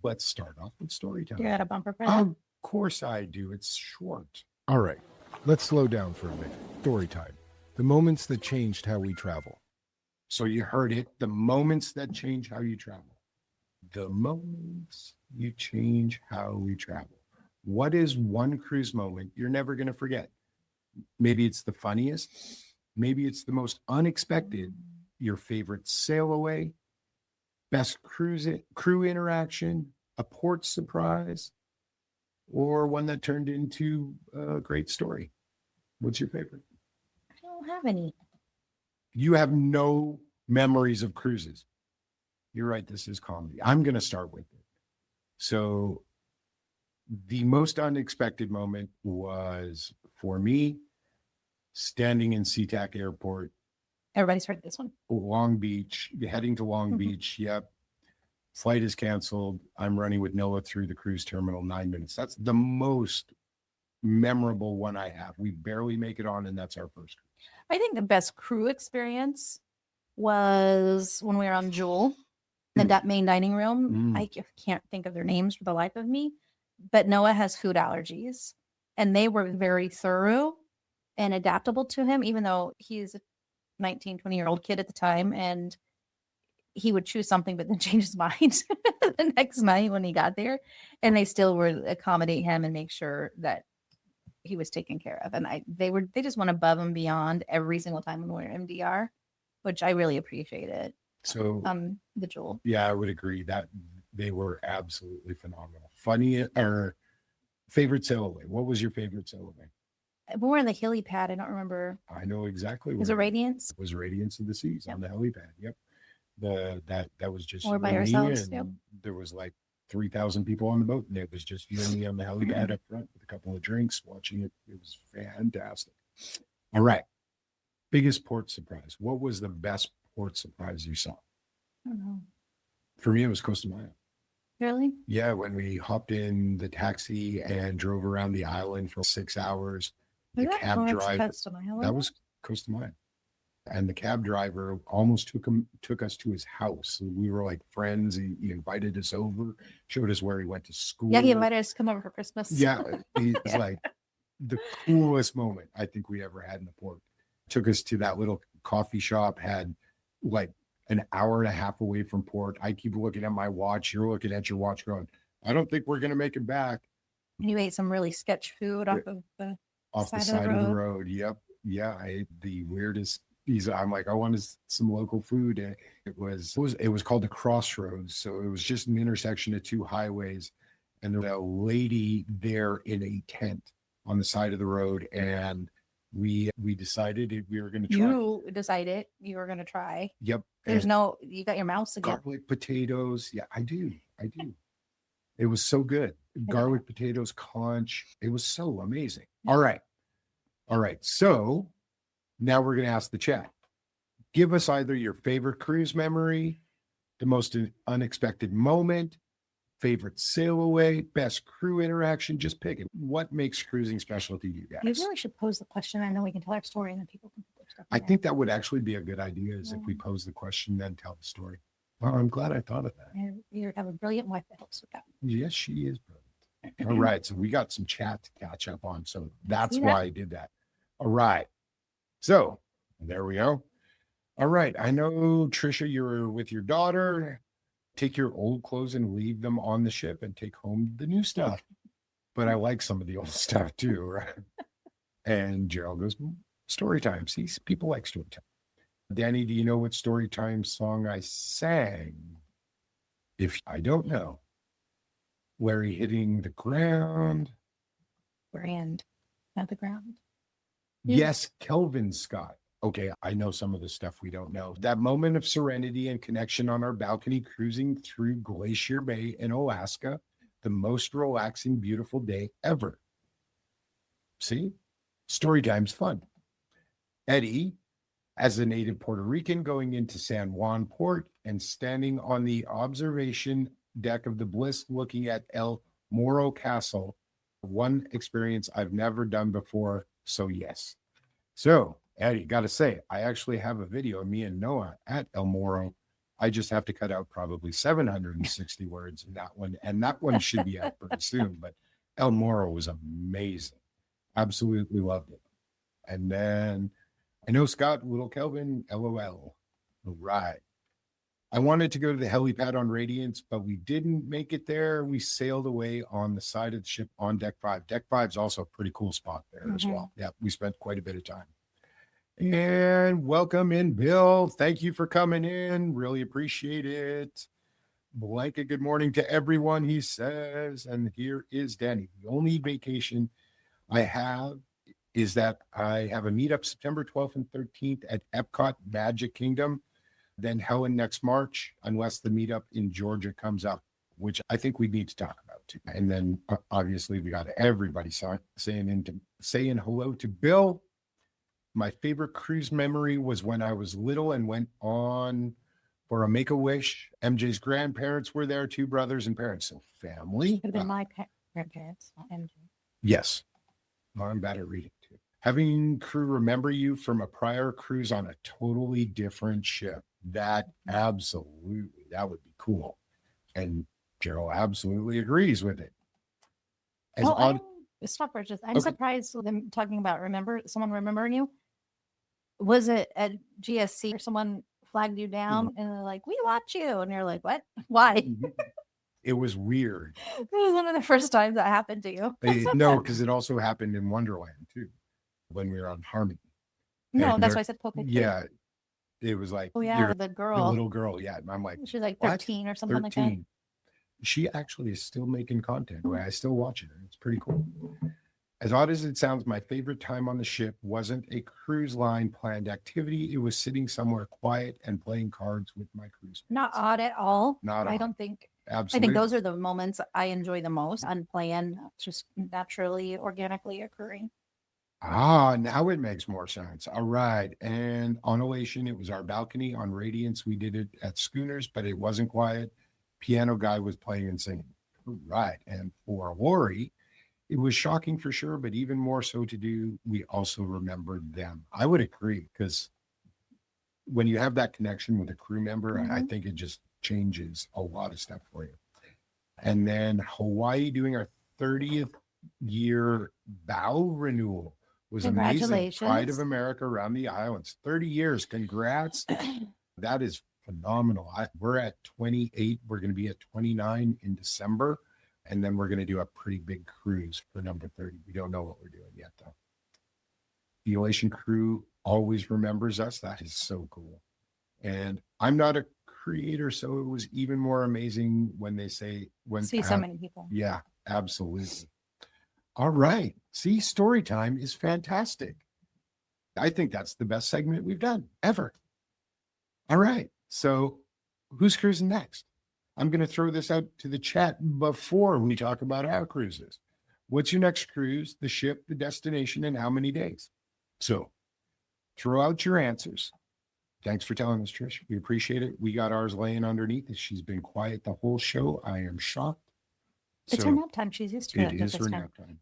Let's start off with story time. You got a bumper for that? Of course I do. It's short. All right, let's slow down for a minute. Story time. The moments that changed how we travel. So you heard it. The moments that change how you travel. The moments you change how we travel. What is one cruise moment you're never going to forget? Maybe it's the funniest. Maybe it's the most unexpected. Your favorite sail away, best crew interaction, a port surprise, or one that turned into a great story. What's your favorite? I don't have any. You have no memories of cruises. You're right. This is comedy. I'm going to start with it. So the most unexpected moment was for me standing in SeaTac Airport, Everybody's heard this one. Long Beach, heading to Long Beach. Yep. Flight is canceled. I'm running with Noah through the cruise terminal 9 minutes. That's the most memorable one I have. We barely make it on, and that's our first cruise. I think the best crew experience was when we were on Jewel, the main dining room. Mm. I can't think of their names for the life of me, but Noah has food allergies, and they were very thorough and adaptable to him, even though he's a 19, 20-year-old kid at the time, and he would choose something but then change his mind the next night when he got there, and they still would accommodate him and make sure that he was taken care of. And they just went above and beyond every single time when we were MDR, which I really appreciated. So The Jewel. yeah, I would agree that they were absolutely phenomenal. Funny or favorite sail away. What was your favorite sail away? We were in the hilly pad. I don't remember. I know exactly. Was it Radiance? It was Radiance of the Seas on the helipad. Yep. That was just Or by you and me, ourselves, and yep. there was like 3,000 people on the boat, and it was just you and me on the helipad up front with a couple of drinks, watching it. It was fantastic. All right. Biggest port surprise. What was the best port surprise you saw? I don't know. For me, it was Costa Maya. Really? Yeah, when we hopped in the taxi and drove around the island for 6 hours, the cab driver, that was Costa Maya. And the cab driver almost took us to his house. We were like friends. He invited us over, showed us where he went to school. Yeah, he invited us to come over for Christmas. Yeah, it's Yeah. like the coolest moment I think we ever had in the port. Took us to that little coffee shop, had like an hour and a half away from port. I keep looking at my watch. You're looking at your watch going, I don't think we're going to make it back. And you ate some really sketch food off of the Side of the road. Yep. Yeah. I ate the weirdest pizza. I'm like, I wanted some local food. It was called the Crossroads. So it was just an intersection of two highways. And there was a lady there in a tent on the side of the road. And we decided we were going to try. You decided you were going to try. Yep. You got your mouse again. Garlic potatoes. Yeah, I do. It was so good. Garlic potatoes, conch. It was so amazing. All right. So now we're going to ask the chat. Give us either your favorite cruise memory, the most unexpected moment, favorite sail away, best crew interaction. Just pick it. What makes cruising special to you guys? You really should pose the question, and then we can tell our story, and then people can put their stuff. I in think that would actually be a good idea is if we pose the question, then tell the story. Well, I'm glad I thought of that. there. You have a brilliant wife that helps with that. Yes, she is brilliant. All right. So we got some chat to catch up on. So that's why I did that. All right. So there we go. All right. I know, Trisha, you're with your daughter. Take your old clothes and leave them on the ship and take home the new stuff. But I like some of the old stuff too, right? And Gerald goes, story time. See, people like story time. Danny, do you know what story time song I sang? If I don't know, where he hitting the ground. Brand at the ground. Yeah. Yes, Kelvin Scott. Okay, I know some of the stuff we don't know. That moment of serenity and connection on our balcony cruising through Glacier Bay in Alaska, the most relaxing, beautiful day ever. See? Story time's fun. Eddie, as a native Puerto Rican going into San Juan Port and standing on the observation deck of the Bliss looking at El Morro Castle, one experience I've never done before, so yes. So, Eddie, got to say, I actually have a video of me and Noah at El Morro. I just have to cut out probably 760 words in that one, and that one should be out pretty soon, but El Morro was amazing. Absolutely loved it. And then I know Scott, little Kelvin, LOL. All right. I wanted to go to the helipad on Radiance, but we didn't make it there. We sailed away on the side of the ship on Deck 5. Deck 5 is also a pretty cool spot there as well. Yeah, we spent quite a bit of time. And welcome in, Bill. Thank you for coming in. Really appreciate it. Blanket, good morning to everyone, he says. And here is Danny. The only vacation I have is that I have a meetup September 12th and 13th at Epcot Magic Kingdom, then Helen next March, unless the meetup in Georgia comes up, which I think we need to talk about too. And then obviously we got everybody saying hello to Bill. My favorite cruise memory was when I was little and went on for a Make-A-Wish. MJ's grandparents were there, 2 brothers and parents, so family. Could have been my grandparents, not MJ. Yes. Well, I'm bad at reading too. Having crew remember you from a prior cruise on a totally different ship. That absolutely, that would be cool. And Gerald absolutely agrees with it. As Stop for just. I'm surprised with them talking about someone remembering you. Was it at GSC or someone flagged you down and they're like, "We watch you," and you're like, "What? Why?" It was weird. It was one of the first times that happened to you. No, because it also happened in Wonderland too, when we were on Harmony. No, And that's why I said Poke. yeah, it was like, Oh yeah, you're the the girl. little girl. Yeah, I'm like, She's like what? 13 or something like that. She actually is still making content. I still watch it. It's pretty cool. As odd as it sounds, my favorite time on the ship wasn't a cruise line planned activity. It was sitting somewhere quiet and playing cards with my cruise mates. Not odd at all. Not I odd. don't think. Absolutely. I think those are the moments I enjoy the most. Unplanned, just naturally, organically occurring. Now it makes more sense. All right. And on Elation, it was our balcony. On Radiance, we did it at Schooners, but it wasn't quiet. Piano guy was playing and singing. All right. And for Lori, it was shocking for sure, but even more so to do, we also remembered them. I would agree, because when you have that connection with a crew member, I think it just changes a lot of stuff for you. And then Hawaii doing our 30th year bow renewal was amazing. Congratulations. Pride of America around the islands. 30 years. Congrats. That is phenomenal. We're at 28. We're going to be at 29 in December. And then we're going to do a pretty big cruise for number 30. We don't know what we're doing yet, though. The Elation crew always remembers us. That is so cool. And I'm not a creator, so it was even more amazing when they say, See so many people. Yeah, absolutely. All right. See, story time is fantastic. I think that's the best segment we've done ever. All right. So who's cruising next? I'm going to throw this out to the chat before we talk about our cruises. What's your next cruise, the ship, the destination, and how many days? So throw out your answers. Thanks for telling us, Trish. We appreciate it. We got ours laying underneath. She's been quiet the whole show. I am shocked. It's her nap time. She's used to it. It is her nap time.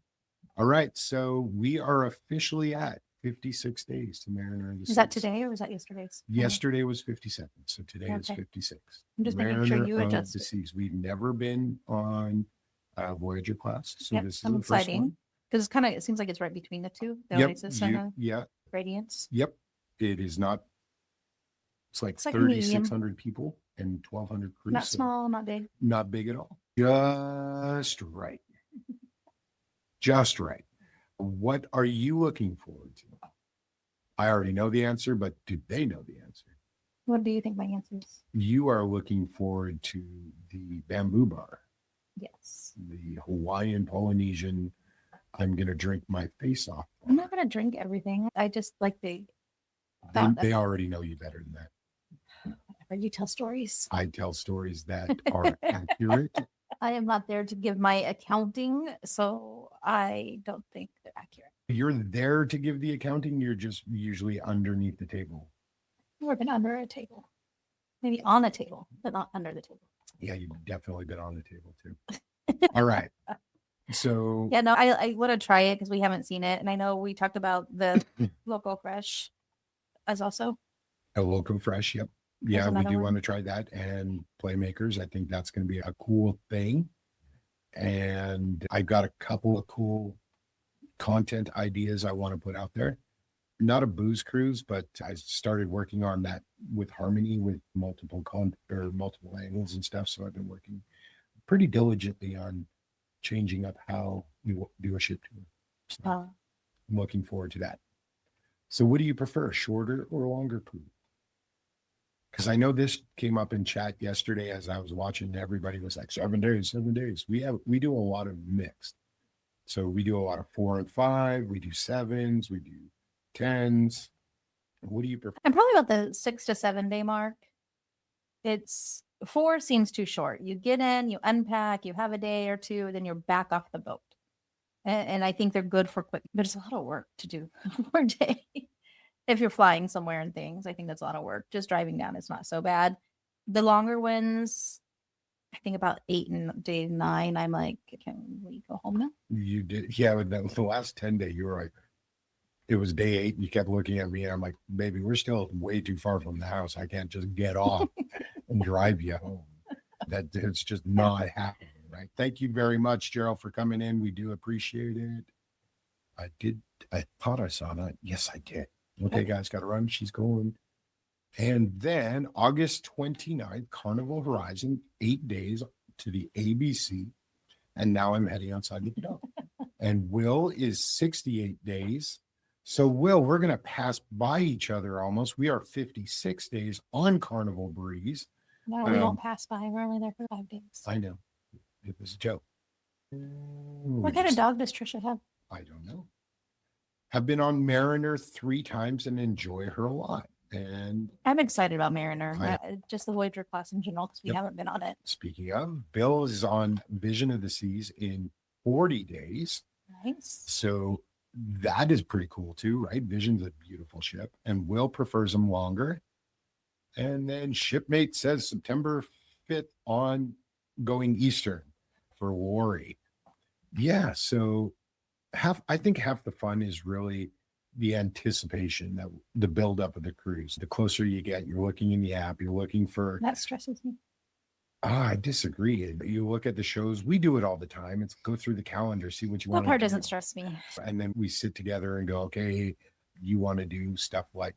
All right. So we are officially at 56 days to Mariner of the Seas. Is that today or was that yesterday's? Yesterday was 57. So today is 56. I'm just making sure you Mariner of adjust the it. Seas. We've never been on Voyager class. So Yep, this is I'm the first one. exciting because it seems like it's right between the two, the Yep. Oasis and Yeah. the Radiance. Yep. It is not. It's like It's like medium. 3,600 people and 1,200 crews. Not so small, not big. Not big at all. Just right. Just right. What are you looking forward to? I already know the answer, but do they know the answer? What do you think my answer is? You are looking forward to the bamboo bar, Yes. the Hawaiian Polynesian. I'm going to drink my face off. I'm not gonna drink everything. I just like the They, thought they already know you better than that. whenever you tell stories. I tell stories that are accurate. I am not there to give my accounting, so I don't think they're accurate. You're there to give the accounting. You're just usually underneath the table. I've never been under a table. Maybe on a table, but not under the table. Yeah, you've definitely been on the table too. All right. So Yeah, no, I want to try it because we haven't seen it. And I know we talked about the local fresh as also. a Loco Fresh. Yep. Yeah, we another do one. want to try that. And Playmakers. I think that's going to be a cool thing. And I've got a couple of cool content ideas I want to put out there. Not a booze cruise, but I started working on that with Harmony with multiple angles and stuff. So I've been working pretty diligently on changing up how we do a ship tour. So I'm looking forward to that. So what do you prefer, shorter or longer cruise? Because I know this came up in chat yesterday as I was watching. Everybody was like 7 days, 7 days. We do a lot of mixed. So we do a lot of 4 and 5. We do 7s. We do 10s. What do you prefer? I'm probably about the 6 to 7 day mark. It's 4 seems too short. You get in, you unpack, you have a day or two, then you're back off the boat. And I think they're good for quick, but it's a lot of work to do per day. If you're flying somewhere and things, I think that's a lot of work. Just driving down is not so bad. The longer ones, I think about 8 and day 9, I'm like, can we go home now? You did. Yeah, with the last 10 day, you were like, it was day 8. And you kept looking at me and I'm like, baby, we're still way too far from the house. I can't just get off and drive you home. That it's just not happening. Right. Thank you very much, Gerald, for coming in. We do appreciate it. I thought I saw that. Yes, I did. Okay, guys, got to run. She's going. And then August 29th, Carnival Horizon, 8 days to the ABC. And now I'm heading outside with the dog. And Will is 68 days. So, Will, we're going to pass by each other almost. We are 56 days on Carnival Breeze. No, we won't pass by. We're only there for 5 days. I know. It was a joke. What kind of dog does Trisha have? I don't know. Have been on Mariner 3 times and enjoy her a lot. And I'm excited about Mariner, I- just the Voyager class in general, because we Yep. haven't been on it. speaking of, Bill is on Vision of the Seas in 40 days. Nice. So that is pretty cool too, right? Vision's a beautiful ship, and Will prefers them longer. And then Shipmate says September 5th on going Eastern for Worry. Yeah, so I think half the fun is really the anticipation, that the buildup of the cruise. The closer you get, you're looking in the app, you're looking for. That stresses me. I disagree. You look at the shows, we do it all the time. It's go through the calendar, see what you That want. part doesn't stress me. And then we sit together and go, okay, you want to do stuff like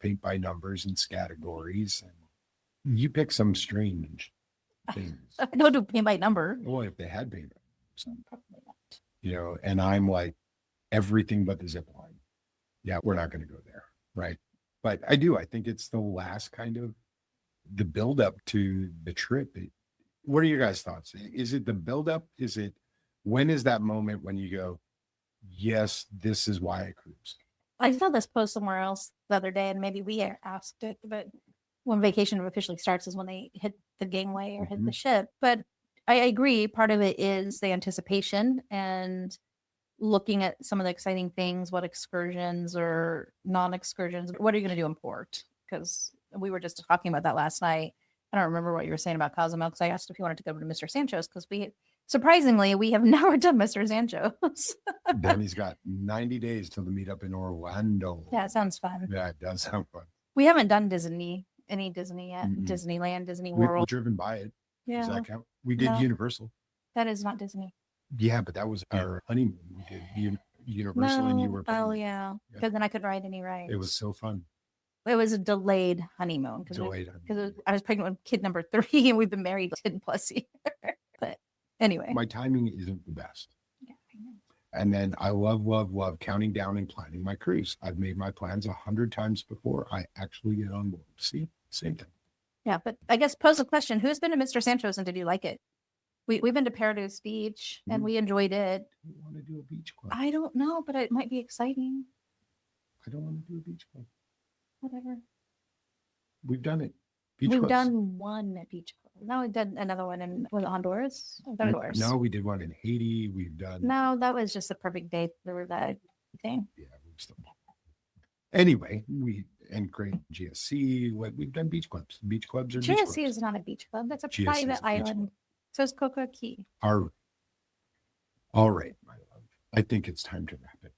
paint by numbers and categories. And you pick some strange things. I don't do paint by number. Well, if they had paint, So probably not. and I'm like everything but the zip line. Yeah, we're not going to go there. Right. But I think it's the last kind of the buildup to the trip. What are your guys' thoughts? Is it the buildup? When is that moment when you go, yes, this is why I cruise? I saw this post somewhere else the other day, and maybe we asked it, but when vacation officially starts is when they hit the gangway or hit the ship. But I agree. Part of it is the anticipation and looking at some of the exciting things, what excursions or non-excursions, what are you going to do in port? Because we were just talking about that last night. I don't remember what you were saying about Cozumel, because I asked if you wanted to go to Mr. Sancho's, because surprisingly, we have never done Mr. Sancho's. Danny's got 90 days till the meetup in Orlando. Yeah, it sounds fun. Yeah, it does sound fun. We haven't done any Disney yet. Mm-mm. Disneyland, Disney We've World. driven by it. Does Yeah, that count? We did No. Universal. that is not Disney. Yeah, but that was our honeymoon. We did Universal, and you were. Oh, pregnant. yeah. Yeah. Because then I couldn't ride any rides. It was so fun. It was a delayed honeymoon because Delayed. I was pregnant with kid number 3 and we've been married 10 plus years. But anyway, My timing isn't the best. yeah, I know. And then I love counting down and planning my cruise. I've made my plans 100 times before I actually get on board. See, same thing. Yeah, but I guess pose a question. Who's been to Mr. Sancho's and did you like it? We've been to Paradise Beach and we enjoyed it. I want to do a beach club. I don't know, but it might be exciting. I don't want to do a beach club. Whatever. We've done it. Beach We've clubs. done one at Beach Club. Now we've done another one in was it Honduras? Honduras. No, we did one in Haiti. We've done. No, that was just a perfect day for that thing. Yeah, we've still. Anyway, and great GSC. We've done beach clubs. Beach clubs are beach GSC clubs. is not a beach club. That's a GSC is a private beach island. So is Cocoa Key. All right, my love. I think it's time to wrap it.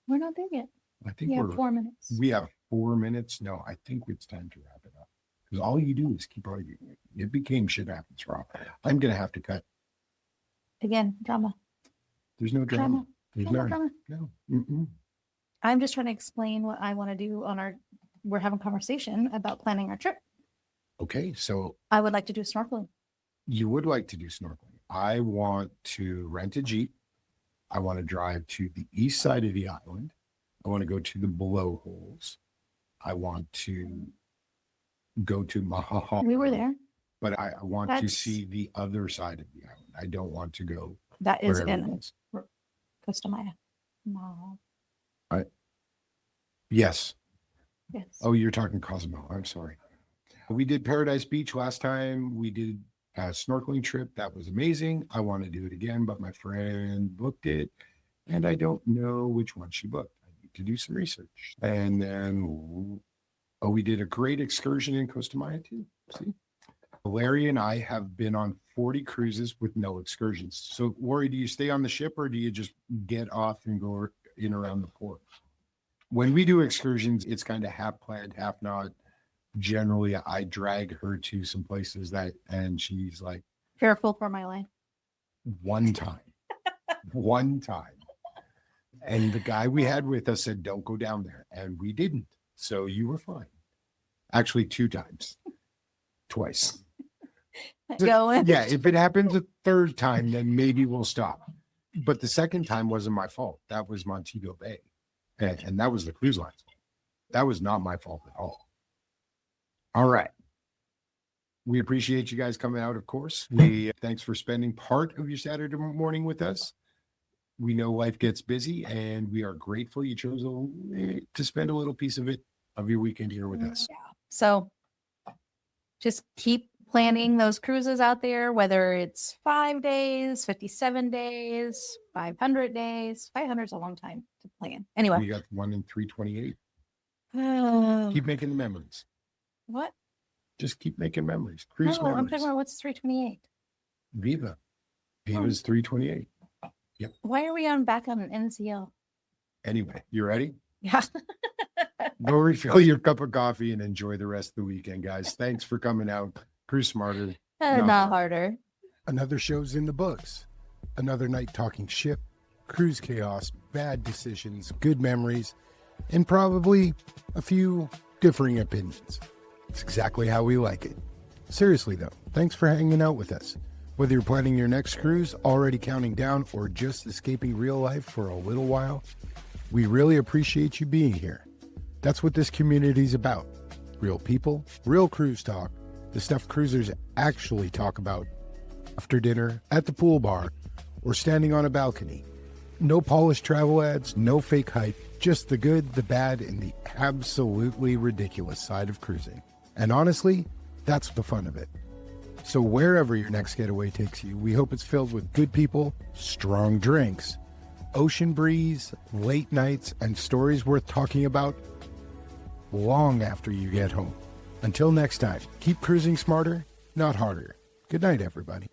We're not there yet. I think We have we're 4 minutes. we have 4 minutes. No, I think it's time to wrap it up because all you do is keep arguing. It became shit happens, Rob. I'm gonna have to cut. Again, drama. There's no drama. There's Drama, no. drama. No. Mm-mm. I'm just trying to explain what I want to do on our. We're having a conversation about planning our trip. Okay, so I would like to do snorkeling. you would like to do snorkeling. I want to rent a Jeep. I want to drive to the east side of the island. I want to go to the blowholes. I want to go to Mahaha. We were there. But I want to That's- see the other side of the island. I don't want to go That is wherever it in is. Costa Maya. No. Yes. Yes. Oh, you're talking Cozumel. I'm sorry. We did Paradise Beach last time. We did a snorkeling trip. That was amazing. I want to do it again, but my friend booked it and I don't know which one she booked. I need to do some research. And then, we did a great excursion in Costa Maya too. See? Larry and I have been on 40 cruises with no excursions. So, Lori, do you stay on the ship or do you just get off and go in around the port? When we do excursions, it's kind of half planned, half not. Generally, I drag her to some places and she's like, Fearful for my life. one time. And the guy we had with us said, don't go down there. And we didn't. So you were fine. Actually, 2 times. Twice. Going. Yeah, if it happens a 3rd time, then maybe we'll stop. But the 2nd time wasn't my fault. That was Montego Bay. And that was the cruise line's fault. That was not my fault at all. All right. We appreciate you guys coming out, of course. Thanks for spending part of your Saturday morning with us. We know life gets busy and we are grateful you chose to spend a little piece of your weekend here with us. Yeah. So just keep planning those cruises out there, whether it's 5 days, 57 days, 500 days. 500 is a long time to plan. Anyway. We got one in 328. Oh, Keep making the memories. what? Just keep making memories. Cruise No, I'm memories. talking about what's 328. Viva. Viva's 328. Why are we back on an NCL? Anyway, you ready? Yeah. Go refill your cup of coffee and enjoy the rest of the weekend, guys. Thanks for coming out. Cruise smarter. Not harder. Another show's in the books. Another night talking ship, cruise chaos, bad decisions, good memories, and probably a few differing opinions. It's exactly how we like it. Seriously though, thanks for hanging out with us. Whether you're planning your next cruise, already counting down, or just escaping real life for a little while, we really appreciate you being here. That's what this community is about. Real people, real cruise talk, the stuff cruisers actually talk about after dinner, at the pool bar, or standing on a balcony. No polished travel ads, no fake hype, just the good, the bad, and the absolutely ridiculous side of cruising. And honestly, that's the fun of it. So wherever your next getaway takes you, we hope it's filled with good people, strong drinks, ocean breeze, late nights, and stories worth talking about long after you get home. Until next time, keep cruising smarter, not harder. Good night, everybody.